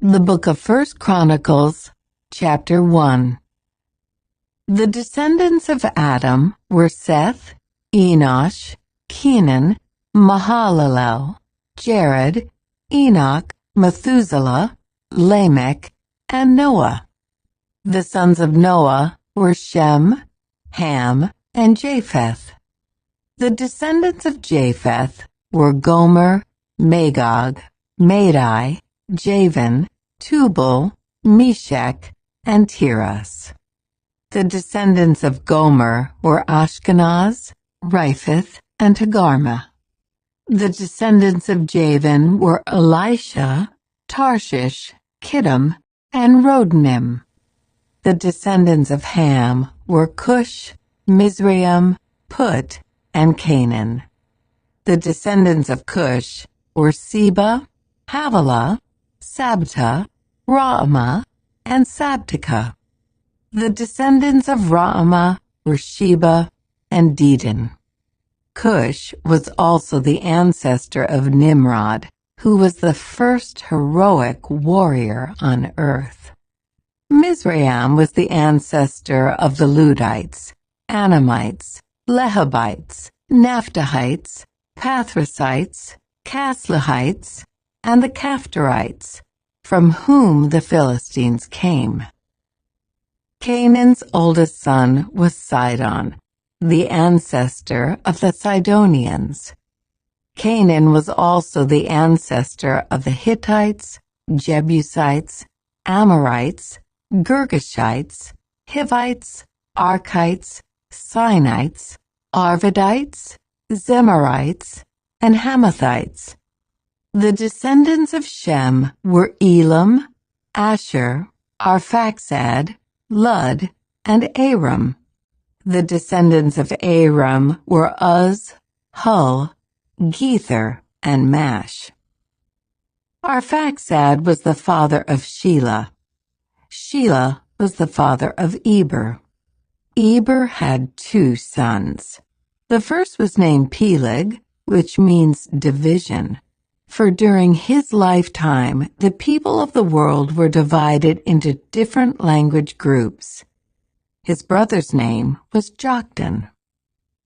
The book of First Chronicles, chapter 1. The descendants of Adam were Seth, Enosh, Kenan, Mahalalel, Jared, Enoch, Methuselah, Lamech, and Noah. The sons of Noah were Shem, Ham, and Japheth. The descendants of Japheth were Gomer, Magog, Madai, Javan, Tubal, Meshech, and Tiras. The descendants of Gomer were Ashkenaz, Riphath, and Togarmah. The descendants of Javan were Elisha, Tarshish, Kittim, and Rodanim. The descendants of Ham were Cush, Mizraim, Put, and Canaan. The descendants of Cush were Seba, Havilah, Sabta, Raamah, and Sabteka. The descendants of Raamah were Sheba and Dedan. Cush was also the ancestor of Nimrod, who was the first heroic warrior on earth. Mizraim was the ancestor of the Ludites, Anamites, Lehabites, Naphtuhites, Pathrusites, Casluhites, and the Caphtorites, from whom the Philistines came. Canaan's oldest son was Sidon, the ancestor of the Sidonians. Canaan was also the ancestor of the Hittites, Jebusites, Amorites, Girgashites, Hivites, Archites, Sinites, Arvadites, Zemarites, and Hamathites. The descendants of Shem were Elam, Asher, Arphaxad, Lud, and Aram. The descendants of Aram were Uz, Hul, Gether, and Mash. Arphaxad was the father of Shelah. Shelah was the father of Eber. Eber had 2 sons. The first was named Peleg, which means division, for during his lifetime the people of the world were divided into different language groups. His brother's name was Joktan.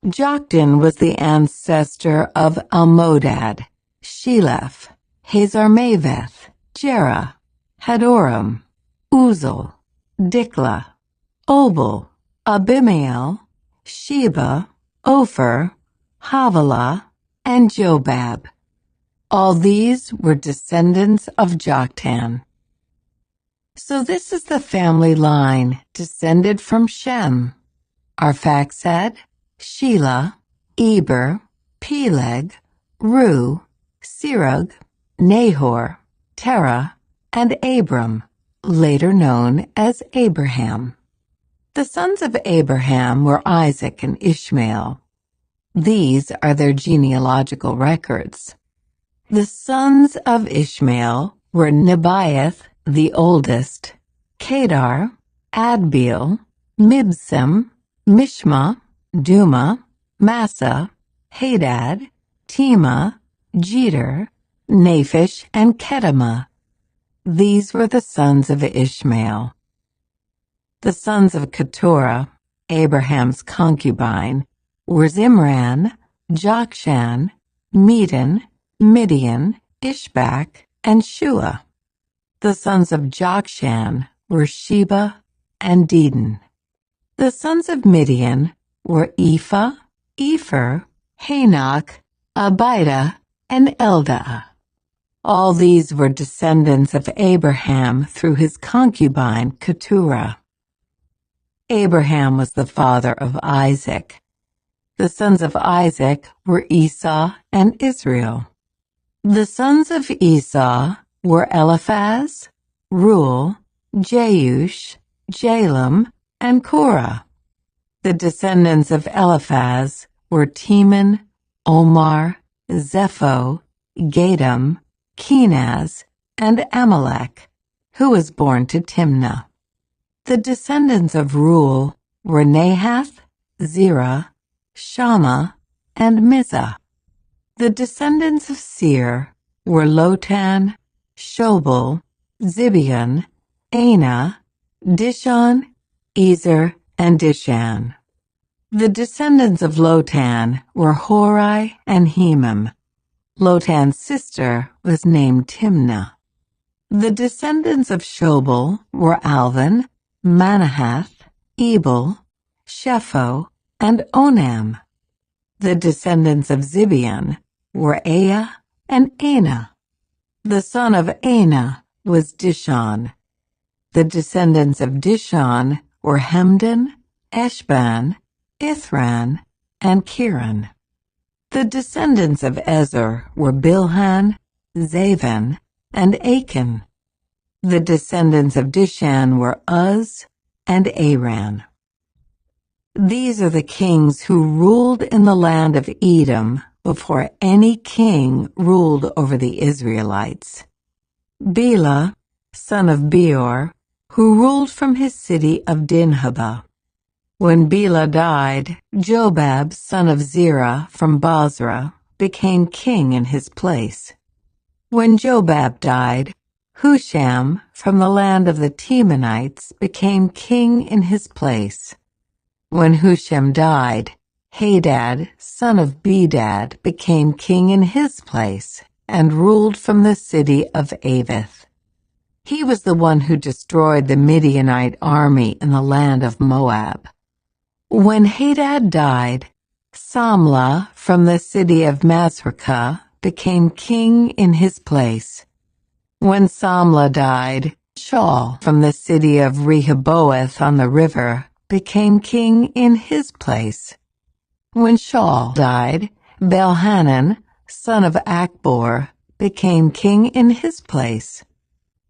Joktan was the ancestor of Almodad, Sheleph, Hazarmaveth, Jerah, Hadoram, Uzal, Diklah, Obal, Abimael, Sheba, Ophir, Havilah, and Jobab. All these were descendants of Joktan. So this is the family line descended from Shem: Arphaxad, Shelah, Eber, Peleg, Ru, Serug, Nahor, Terah, and Abram, later known as Abraham. The sons of Abraham were Isaac and Ishmael. These are their genealogical records. The sons of Ishmael were Nebaioth, the oldest, Kedar, Adbeel, Mibsam, Mishma, Duma, Massa, Hadad, Tema, Jeter, Naphish, and Kedemah. These were the sons of Ishmael. The sons of Keturah, Abraham's concubine, were Zimran, Jokshan, Medan, Midian, Ishbak, and Shua. The sons of Jokshan were Sheba and Dedan. The sons of Midian were Ephah, Epher, Hanok, Abida, and Eldah. All these were descendants of Abraham through his concubine Keturah. Abraham was the father of Isaac. The sons of Isaac were Esau and Israel. The sons of Esau were Eliphaz, Reuel, Jeush, Jalam, and Korah. The descendants of Eliphaz were Teman, Omar, Zepho, Gatam, Kenaz, and Amalek, who was born to Timnah. The descendants of Reuel were Nahath, Zerah, Shammah, and Mizah. The descendants of Seir were Lotan, Shobal, Zibeon, Anah, Dishon, Ezer, and Dishan. The descendants of Lotan were Hori and Hemam. Lotan's sister was named Timnah. The descendants of Shobal were Alvan, Manahath, Ebal, Shepho, and Onam. The descendants of Zibeon were Aya and Anah. The son of Anah was Dishon. The descendants of Dishon were Hemdan, Eshban, Ithran, and Kiran. The descendants of Ezer were Bilhan, Zavan, and Achan. The descendants of Dishan were Uz and Aran. These are the kings who ruled in the land of Edom before any king ruled over the Israelites. Bela, son of Beor, who ruled from his city of Dinhabah. When Bela died, Jobab, son of Zerah from Basra, became king in his place. When Jobab died, Husham from the land of the Temanites became king in his place. When Husham died, Hadad, son of Bedad, became king in his place and ruled from the city of Avith. He was the one who destroyed the Midianite army in the land of Moab. When Hadad died, Samlah from the city of Masrekah became king in his place. When Samlah died, Shaul from the city of Rehoboth on the river became king in his place. When Shaul died, Baal-Hanan, son of Akbor, became king in his place.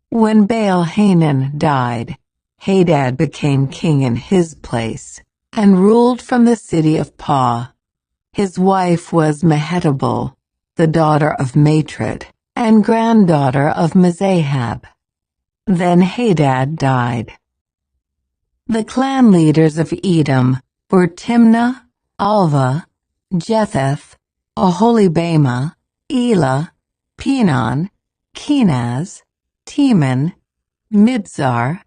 When Baal-Hanan died, Hadad became king in his place and ruled from the city of Pah. His wife was Mehetabel, the daughter of Matred, and granddaughter of Mezahab. Then Hadad died. The clan leaders of Edom were Timnah, Alva, Jetheth, Aholibamah, Elah, Pinon, Kenaz, Teman, Mibzar,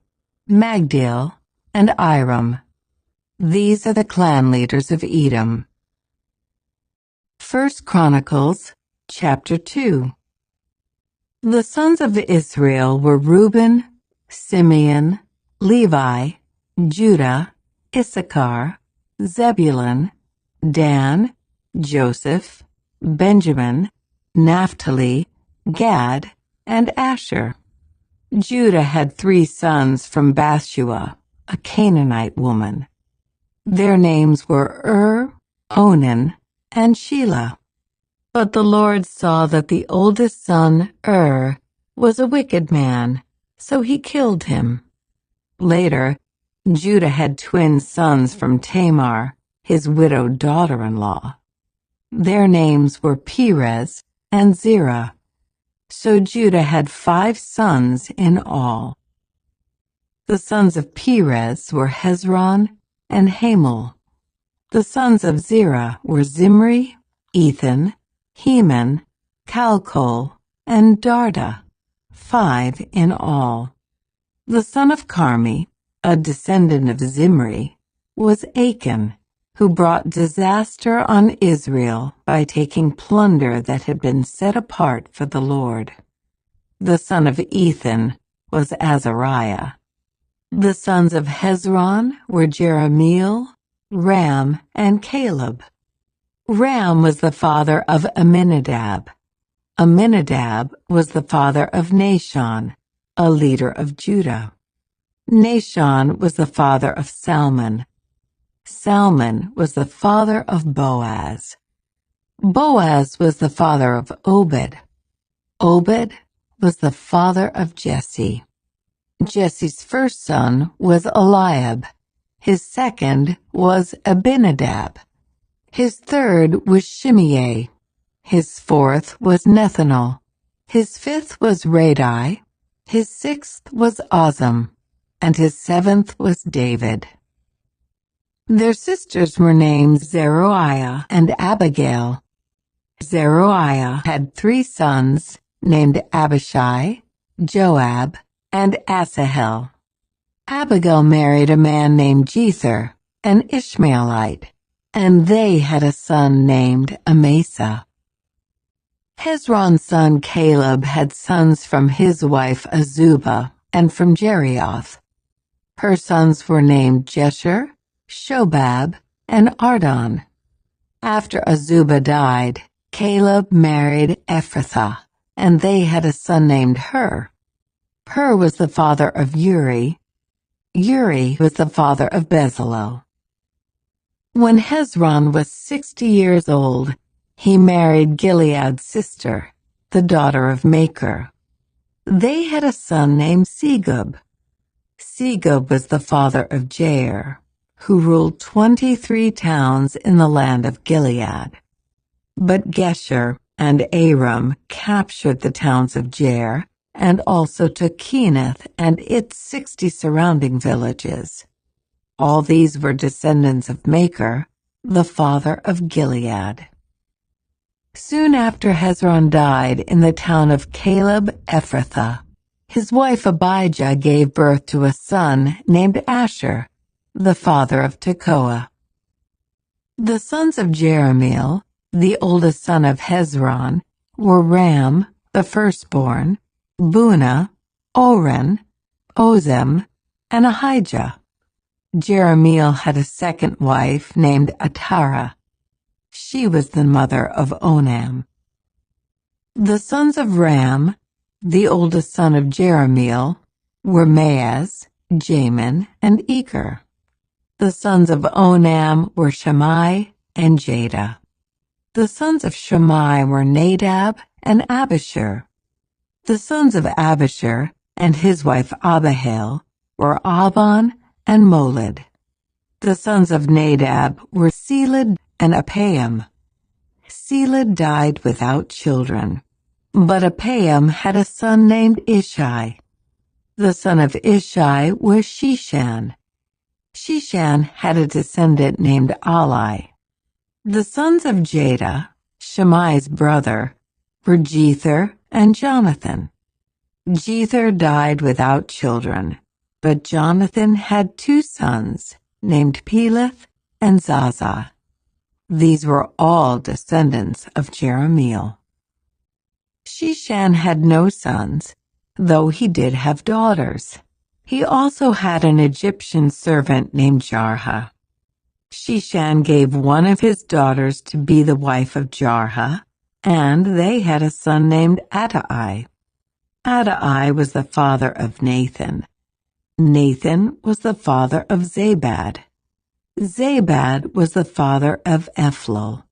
Magdiel, and Iram. These are the clan leaders of Edom. 1 Chronicles, chapter 2. The sons of Israel were Reuben, Simeon, Levi, Judah, Issachar, Zebulun, Dan, Joseph, Benjamin, Naphtali, Gad, and Asher. Judah had 3 sons from Bathshua, a Canaanite woman. Their names were Onan, and Shelah. But the Lord saw that the oldest son, was a wicked man, so he killed him. Later, Judah had twin sons from Tamar, his widowed daughter-in-law. Their names were Perez and Zerah. So Judah had 5 sons in all. The sons of Perez were Hezron and Hamul. The sons of Zerah were Zimri, Ethan, Heman, Calcol, and Darda, 5 in all. The son of Carmi, a descendant of Zimri, was Achan, who brought disaster on Israel by taking plunder that had been set apart for the Lord. The son of Ethan was Azariah. The sons of Hezron were Jerahmeel, Ram, and Caleb. Ram was the father of Amminadab. Amminadab was the father of Nahshon, a leader of Judah. Nahshon was the father of Salmon. Salmon was the father of Boaz. Boaz was the father of Obed. Obed was the father of Jesse. Jesse's first son was Eliab. His second was Abinadab. His third was Shimei. His fourth was Nethanel. His fifth was Radai. His sixth was Ozam. And his seventh was David. Their sisters were named Zeruiah and Abigail. Zeruiah had 3 sons named Abishai, Joab, and Asahel. Abigail married a man named Jether, an Ishmaelite, and they had a son named Amasa. Hezron's son Caleb had sons from his wife Azubah and from Jerioth. Her sons were named Jesher, Shobab, and Ardon. After Azubah died, Caleb married Ephrathah, and they had a son named Hur. Hur was the father of Uri. Uri was the father of Bezalel. When Hezron was 60 years old, he married Gilead's sister, the daughter of Machir. They had a son named Segub. Segub was the father of Jair, who ruled 23 towns in the land of Gilead. But Gesher and Aram captured the towns of Jair and also took Kenath and its 60 surrounding villages. All these were descendants of Machir, the father of Gilead. Soon after Hezron died in the town of Caleb Ephrathah, his wife Abijah gave birth to a son named Asher, the father of Tekoa. The sons of Jerahmeel, the oldest son of Hezron, were Ram, the firstborn, Bunah, Oren, Ozem, and Ahijah. Jerahmeel had a second wife named Atara. She was the mother of Onam. The sons of Ram, the oldest son of Jerahmeel, were Maaz, Jamin, and Eker. The sons of Onam were Shammai and Jada. The sons of Shammai were Nadab and Abishur. The sons of Abishur and his wife Abihail were Abon and Molid. The sons of Nadab were Seled and Apaim. Seled died without children, but Apaim had a son named Ishai. The son of Ishai was Shishan. Shishan had a descendant named Ali. The sons of Jada, Shammai's brother, were Jether and Jonathan. Jether died without children, but Jonathan had 2 sons named Peleth and Zaza. These were all descendants of Jerahmeel. Shishan had no sons, though he did have daughters. He also had an Egyptian servant named Jarha. Shishan gave one of his daughters to be the wife of Jarha, and they had a son named Adai. Adai was the father of Nathan. Nathan was the father of Zabad. Zabad was the father of Ephlal.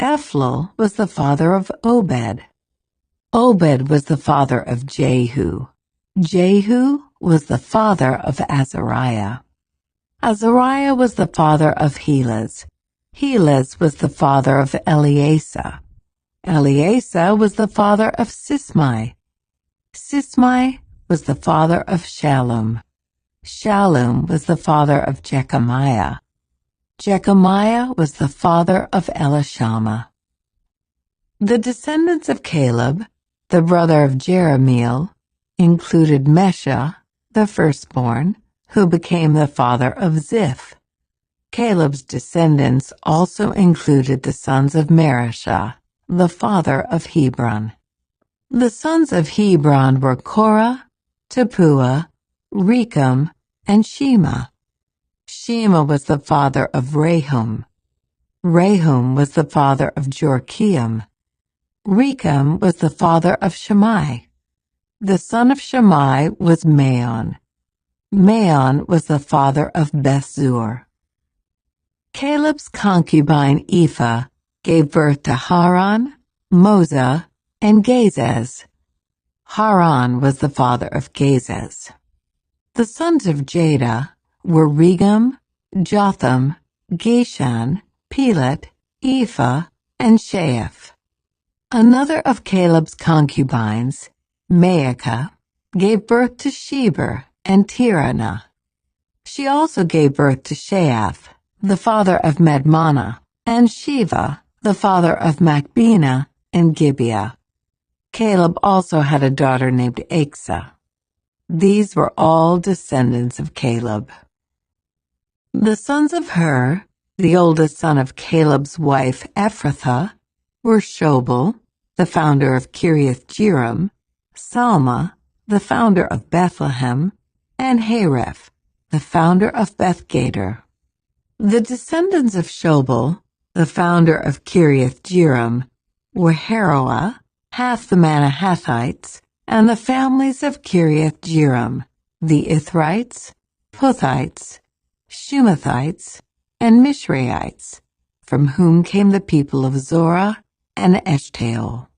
Ephlal was the father of Obed. Obed was the father of Jehu. Jehu was the father of Azariah. Azariah was the father of Helez. Helez was the father of Eleasa. Eleasa was the father of Sismai. Sismai was the father of Shallum. Shallum was the father of Jechamiah. Jechamiah was the father of Elishama. The descendants of Caleb, the brother of Jerahmeel, included Mesha, the firstborn, who became the father of Ziph. Caleb's descendants also included the sons of Mareshah, the father of Hebron. The sons of Hebron were Korah, Tappuah, Rechem, and Shema. Shema was the father of Rehum. Rehum was the father of Jorkeam. Rechem was the father of Shammai. The son of Shammai was Maon. Maon was the father of Bethzur. Caleb's concubine Ephah gave birth to Haran, Moza, and Gazez. Haran was the father of Gazez. The sons of Jada were Regem, Jotham, Geshan, Pelet, Ephah, and Sheaph. Another of Caleb's concubines, Maacah, gave birth to Sheber and Tirana. She also gave birth to Sheaph, the father of Madmannah, and Shiva, the father of Machbenah and Gibeah. Caleb also had a daughter named Aksa. These were all descendants of Caleb. The sons of Hur, the oldest son of Caleb's wife Ephrathah, were Shobal, the founder of Kiriath-Jearim, Salma, the founder of Bethlehem, and Hareph, the founder of Beth-Gader. The descendants of Shobal, the founder of Kiriath-Jearim, were Haroah, half the Manahathites, and the families of Kiriath-Jearim, the Ithrites, Puthites, Shumathites, and Mishraites, from whom came the people of Zorah and Eshtaol.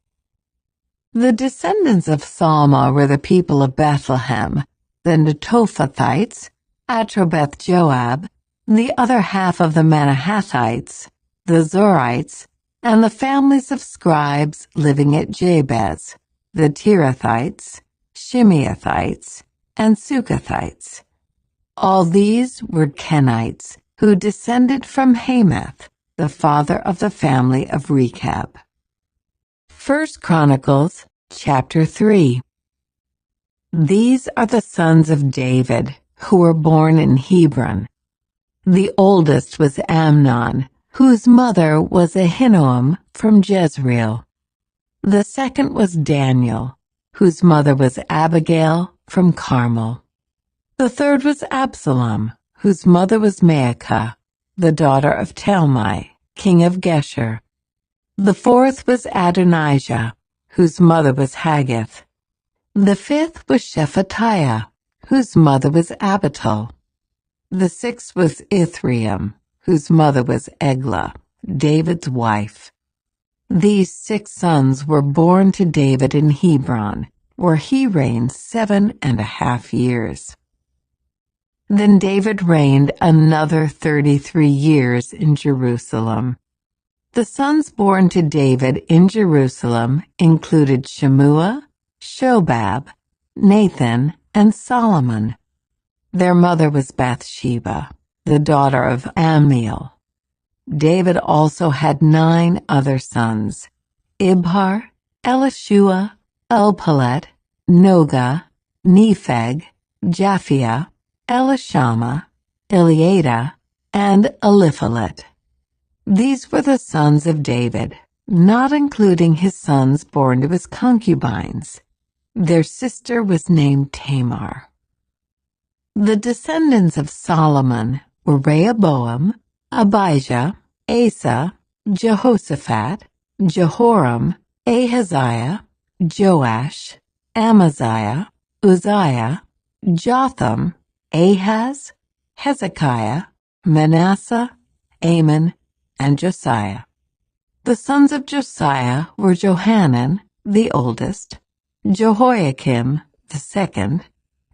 The descendants of Salma were the people of Bethlehem, the Netophathites, Atrobeth-Joab, the other half of the Manahathites, the Zorites, and the families of scribes living at Jabez, the Tirathites, Shimeathites, and Sukathites. All these were Kenites, who descended from Hamath, the father of the family of Rechab. 1 Chronicles, chapter 3. These are the sons of David, who were born in Hebron. The oldest was Amnon, whose mother was Ahinoam from Jezreel. The second was Daniel, whose mother was Abigail from Carmel. The third was Absalom, whose mother was Maacah, the daughter of Talmai, king of Geshur. The fourth was Adonijah, whose mother was Haggith. The fifth was Shephatiah, whose mother was Abital. The sixth was Ithream, whose mother was Eglah, David's wife. These 6 sons were born to David in Hebron, where he reigned 7.5 years. Then David reigned another 33 years in Jerusalem. The sons born to David in Jerusalem included Shemua, Shobab, Nathan, and Solomon. Their mother was Bathsheba, the daughter of Ammiel. David also had 9 other sons: Ibhar, Elishua, Elpalet, Noga, Nepheg, Japhia, Elishama, Eliada, and Eliphalet. These were the sons of David, not including his sons born to his concubines. Their sister was named Tamar. The descendants of Solomon were Rehoboam, Abijah, Asa, Jehoshaphat, Jehoram, Ahaziah, Joash, Amaziah, Uzziah, Jotham, Ahaz, Hezekiah, Manasseh, Amon, and Josiah. The sons of Josiah were Johanan, the oldest, Jehoiakim, the second,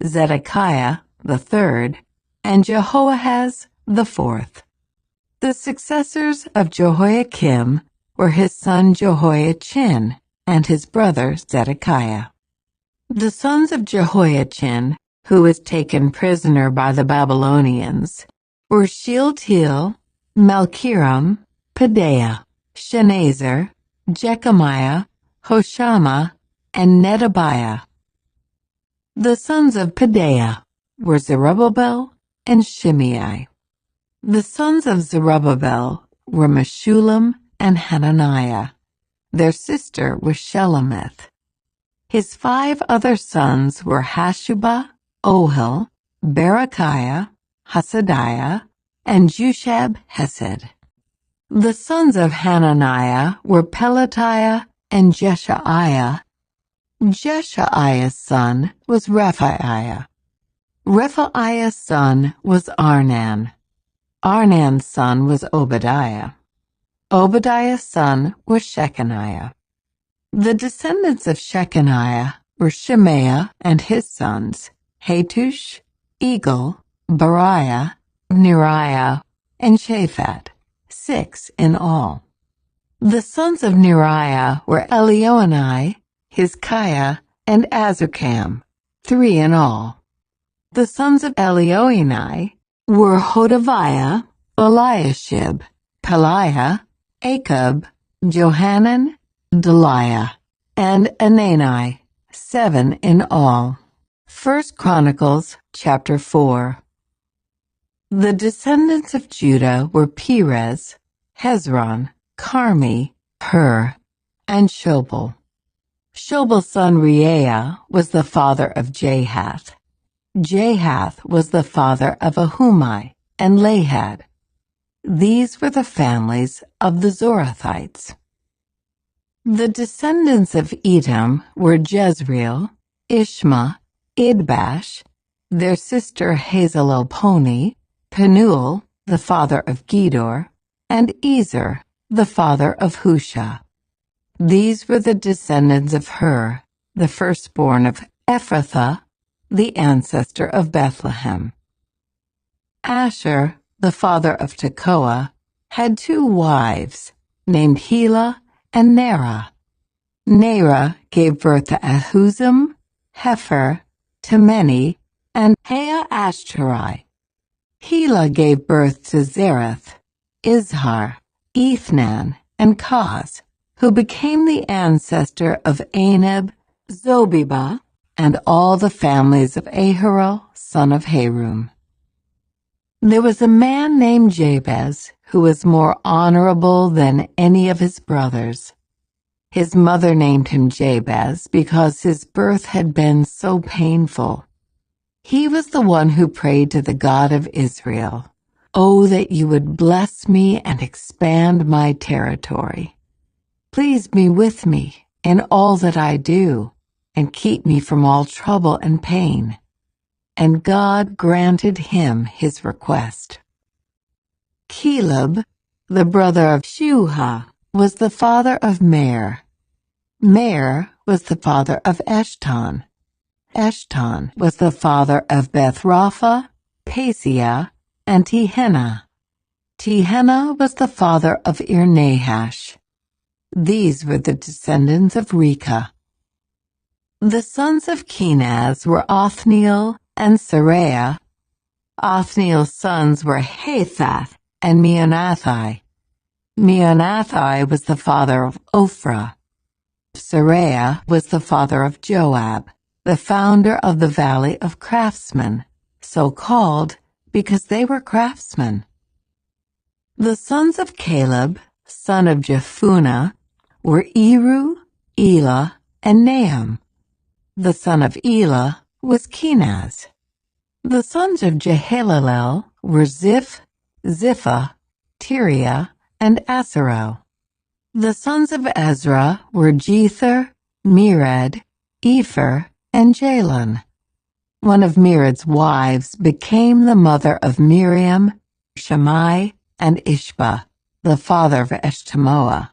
Zedekiah, the third, and Jehoahaz, the fourth. The successors of Jehoiakim were his son Jehoiachin and his brother Zedekiah. The sons of Jehoiachin, who was taken prisoner by the Babylonians, were Shealtiel, Malchiram, Pedaiah, Shenazzar, Jechemiah, Hoshama, and Nedabiah. The sons of Pedaiah were Zerubbabel and Shimei. The sons of Zerubbabel were Meshullam and Hananiah. Their sister was Shelemith. His 5 other sons were Hashubah, Ohel, Berechiah, Hasadiah, and Jushab-Hesed. The sons of Hananiah were Pelatiah and Jeshaiah. Jeshaiah's son was Rephaiah. Rephaiah's son was Arnan. Arnan's son was Obadiah. Obadiah's son was Shechaniah. The descendants of Shechaniah were Shemaiah and his sons, Hattush, Egal, Bariah, Neriah, and Shaphat, 6 in all. The sons of Neriah were Elioenai, Hizkiah, and Azrikam, 3 in all. The sons of Elioenai were Hodaviah, Eliashib, Peliah, Achab, Johanan, Deliah, and Anani, 7 in all. 1 Chronicles chapter 4. The descendants of Judah were Perez, Hezron, Carmi, Hur, and Shobal. Shobal's son Reaiah was the father of Jahath. Jahath was the father of Ahumai and Lahad. These were the families of the Zorathites. The descendants of Edom were Jezreel, Ishma, Idbash, their sister Hazelelponi, Penuel, the father of Gedor, and Ezer, the father of Husha. These were the descendants of Hur, the firstborn of Ephrathah, the ancestor of Bethlehem. Asher, the father of Tekoa, had 2 wives, named Helah and Nerah. Nerah gave birth to Ahuzim, Hefer, Temeni, and Haashtarai. Helah gave birth to Zereth, Izhar, Ethnan, and Kaz, who became the ancestor of Anab, Zobebah, and all the families of Aharel, son of Harum. There was a man named Jabez who was more honorable than any of his brothers. His mother named him Jabez because his birth had been so painful. He was the one who prayed to the God of Israel, "Oh, that you would bless me and expand my territory. Please be with me in all that I do, and keep me from all trouble and pain." And God granted him his request. Caleb, the brother of Shuha, was the father of Mer. Mer was the father of Eshton. Eshton was the father of Bethrapha, Paseah, and Tehenna. Tehenna was the father of Ir-Nahash. These were the descendants of Rechah. The sons of Kenaz were Othniel and Seraiah. Othniel's sons were Hathath and Meonathai. Meonathai was the father of Ophrah. Seraiah was the father of Joab, the founder of the Valley of Craftsmen, so called because they were craftsmen. The sons of Caleb, son of Jephunneh, were Eru, Elah, and Nahum. The son of Elah was Kenaz. The sons of Jehalelel were Ziph, Ziphah, Tiria, and Asarel. The sons of Ezra were Jether, Mered, Epher, and Jalon. One of Mered's wives became the mother of Miriam, Shammai, and Ishba, the father of Eshtemoa.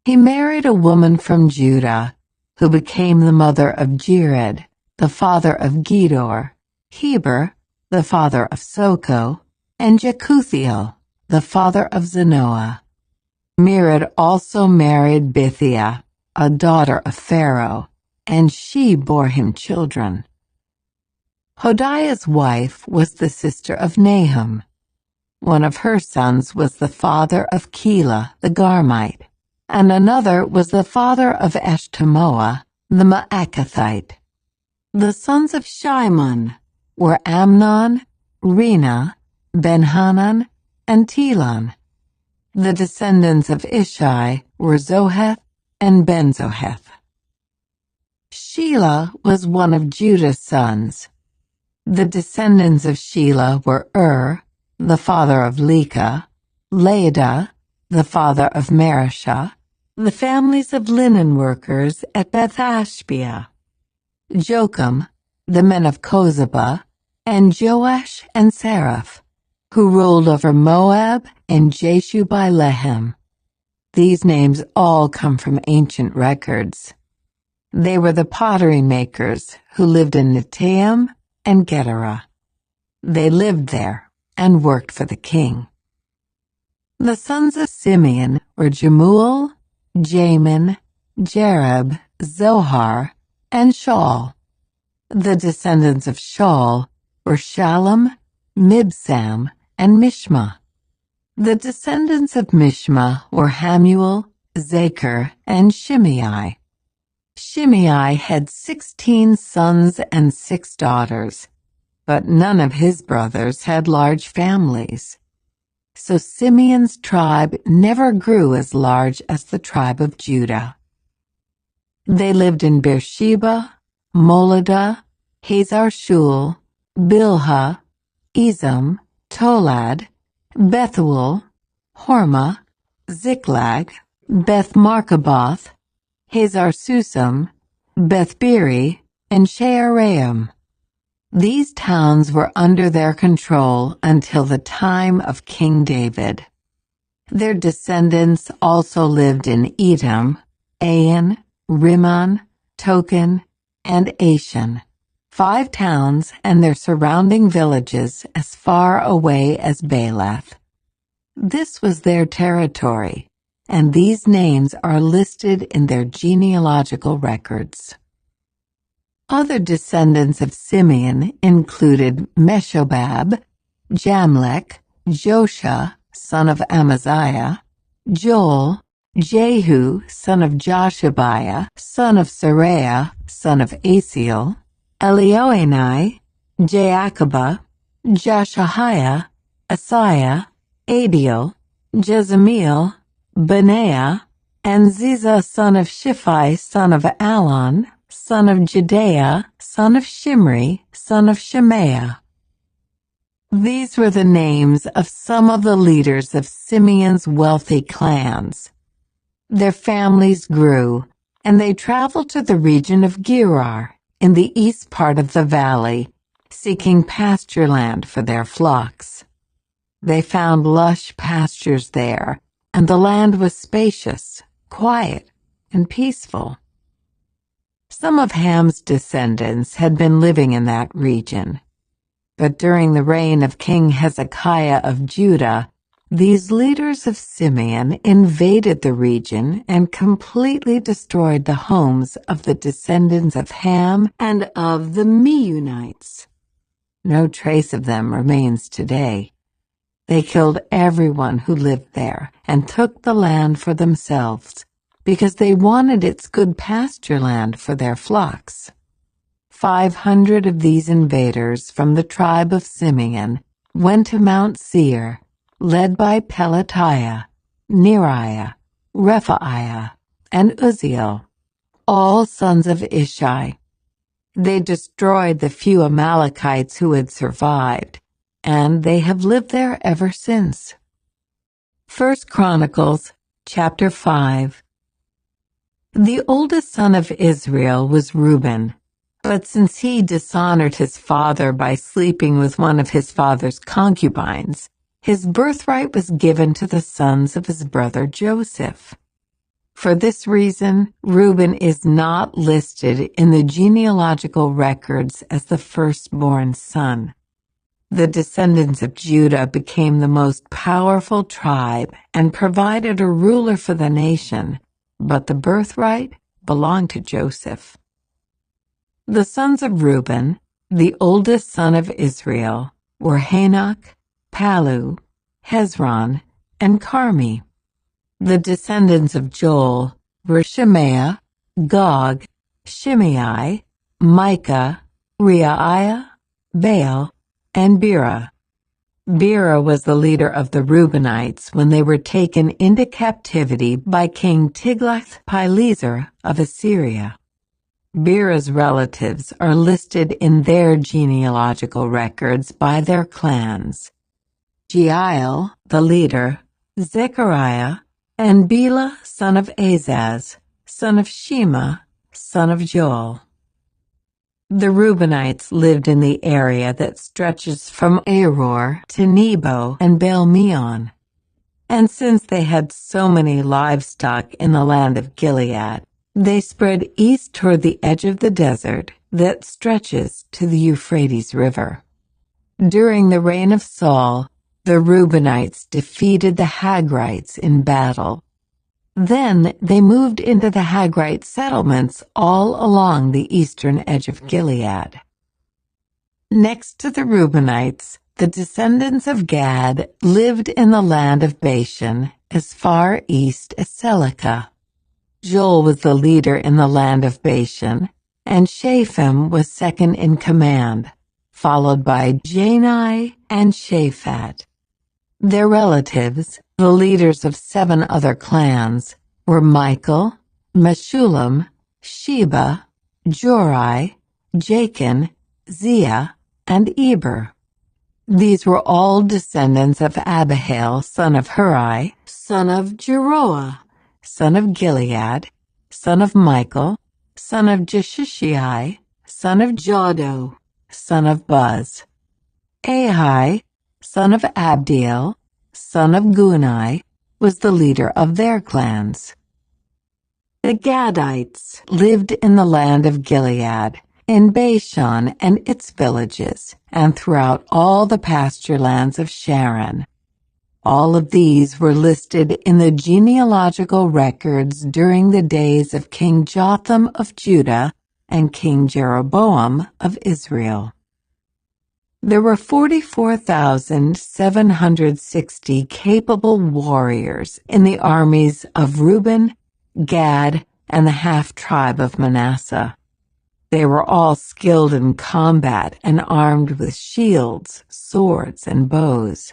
He married a woman from Judah, who became the mother of Jered, the father of Gedor, Heber, the father of Soko, and Jekuthiel, the father of Zanoah. Mered also married Bithiah, a daughter of Pharaoh, and she bore him children. Hodiah's wife was the sister of Nahum. One of her sons was the father of Keilah the Garmite, and another was the father of Eshtemoa the Maacathite. The sons of Shimon were Amnon, Rena, Ben-Hanan, and Telon. The descendants of Ishai were Zoheth and Ben-Zoheth. Shelah was one of Judah's sons. The descendants of Shelah were the father of Leka, Laadah, the father of Mareshah, the families of linen workers at Beth-Ashbea, Jocham, the men of Kozeba, and Joash and Seraph, who ruled over Moab and Jashubi-Lehem. These names all come from ancient records. They were the pottery makers who lived in Netaim and Gedera. They lived there and worked for the king. The sons of Simeon were Jemuel, Jamin, Jareb, Zohar, and Shaul. The descendants of Shaul were Shalom, Mibsam, and Mishma. The descendants of Mishma were Hamuel, Zachar, and Shimei. Shimei had 16 sons and 6 daughters, but none of his brothers had large families. So Simeon's tribe never grew as large as the tribe of Judah. They lived in Beersheba, Moladah, Hazar-Shul, Bilhah, Ezem, Tolad, Bethuel, Hormah, Ziklag, Beth-Markaboth, Hazar-Susam, Beth-Biri, and Shearaim. These towns were under their control until the time of King David. Their descendants also lived in Edom, Ain, Rimmon, Token, and Ashan, 5 towns and their surrounding villages as far away as Baalath. This was their territory, and these names are listed in their genealogical records. Other descendants of Simeon included Meshobab, Jamlech, Josha, son of Amaziah, Joel, Jehu, son of Joshabiah, son of Seraiah, son of Asiel, Elioenai, Jaakobah, Joshahiah, Asaiah, Adiel, Jezemiel, Benaiah, and Ziza, son of Shiphi, son of Alon, son of Jedaiah, son of Shimri, son of Shemaiah. These were the names of some of the leaders of Simeon's wealthy clans. Their families grew, and they traveled to the region of Gerar, in the east part of the valley, seeking pasture land for their flocks. They found lush pastures there, and the land was spacious, quiet, and peaceful. Some of Ham's descendants had been living in that region, but during the reign of King Hezekiah of Judah, these leaders of Simeon invaded the region and completely destroyed the homes of the descendants of Ham and of the Meunites. No trace of them remains today. They killed everyone who lived there and took the land for themselves because they wanted its good pasture land for their flocks. 500 of these invaders from the tribe of Simeon went to Mount Seir, led by Pelatiah, Neriah, Rephaiah, and Uzziel, all sons of Ishi. They destroyed the few Amalekites who had survived, and they have lived there ever since. 1 Chronicles, chapter 5. The oldest son of Israel was Reuben, but since he dishonored his father by sleeping with one of his father's concubines, his birthright was given to the sons of his brother Joseph. For this reason, Reuben is not listed in the genealogical records as the firstborn son. The descendants of Judah became the most powerful tribe and provided a ruler for the nation, but the birthright belonged to Joseph. The sons of Reuben, the oldest son of Israel, were Hanok, Palu, Hezron, and Carmi. The descendants of Joel were Shemaiah, Gog, Shimei, Micah, Reiah, Baal, and Bera. Bera was the leader of the Reubenites when they were taken into captivity by King Tiglath-Pileser of Assyria. Bera's relatives are listed in their genealogical records by their clans. Jeiel, the leader, Zechariah, and Bela, son of Azaz, son of Shema, son of Joel. The Reubenites lived in the area that stretches from Aror to Nebo and Baal-Meon. And since they had so many livestock in the land of Gilead, they spread east toward the edge of the desert that stretches to the Euphrates River. During the reign of Saul, the Reubenites defeated the Hagrites in battle. Then they moved into the Hagrite settlements all along the eastern edge of Gilead. Next to the Reubenites, the descendants of Gad lived in the land of Bashan as far east as Selecah. Joel was the leader in the land of Bashan, and Shapham was second in command, followed by Jani and Shaphat. Their relatives, the leaders of 7 other clans, were Michael, Meshullam, Sheba, Jorai, Jachin, Zia, and Eber. These were all descendants of Abihail, son of Huri, son of Jeroah, son of Gilead, son of Michael, son of Jeshishai, son of Jodo, son of Buz. Ahai, son of Abdiel, son of Gunai, was the leader of their clans. The Gadites lived in the land of Gilead, in Bashan and its villages, and throughout all the pasture lands of Sharon. All of these were listed in the genealogical records during the days of King Jotham of Judah and King Jeroboam of Israel. There were 44,760 capable warriors in the armies of Reuben, Gad, and the half-tribe of Manasseh. They were all skilled in combat and armed with shields, swords, and bows.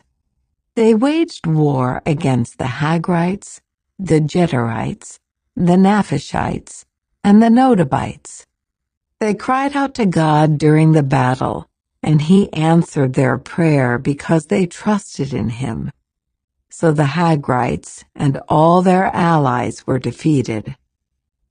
They waged war against the Hagrites, the Jeterites, the Naphishites, and the Nodabites. They cried out to God during the battle, and he answered their prayer because they trusted in him. So the Hagrites and all their allies were defeated.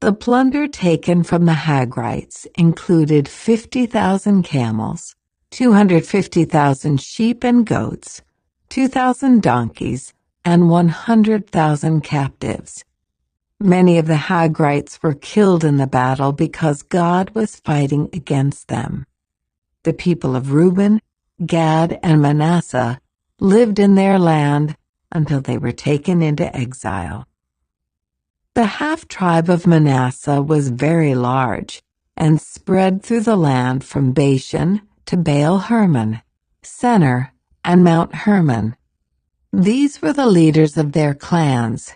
The plunder taken from the Hagrites included 50,000 camels, 250,000 sheep and goats, 2,000 donkeys, and 100,000 captives. Many of the Hagrites were killed in the battle because God was fighting against them. The people of Reuben, Gad, and Manasseh lived in their land until they were taken into exile. The half-tribe of Manasseh was very large and spread through the land from Bashan to Baal-Hermon, Senir, and Mount Hermon. These were the leaders of their clans: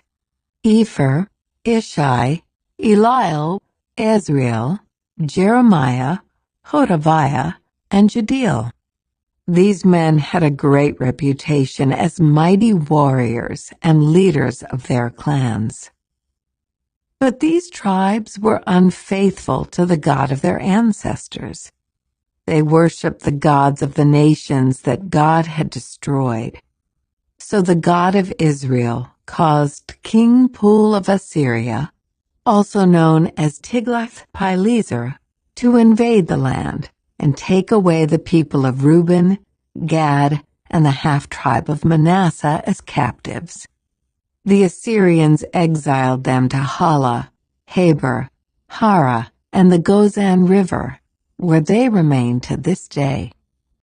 Epher, Ishai, Eliel, Ezriel, Jeremiah, Hodaviah, and Jediel. These men had a great reputation as mighty warriors and leaders of their clans. But these tribes were unfaithful to the God of their ancestors. They worshipped the gods of the nations that God had destroyed. So the God of Israel caused King Pul of Assyria, also known as Tiglath-Pileser, to invade the land and take away the people of Reuben, Gad, and the half-tribe of Manasseh as captives. The Assyrians exiled them to Hala, Habor, Hara, and the Gozan River, where they remain to this day.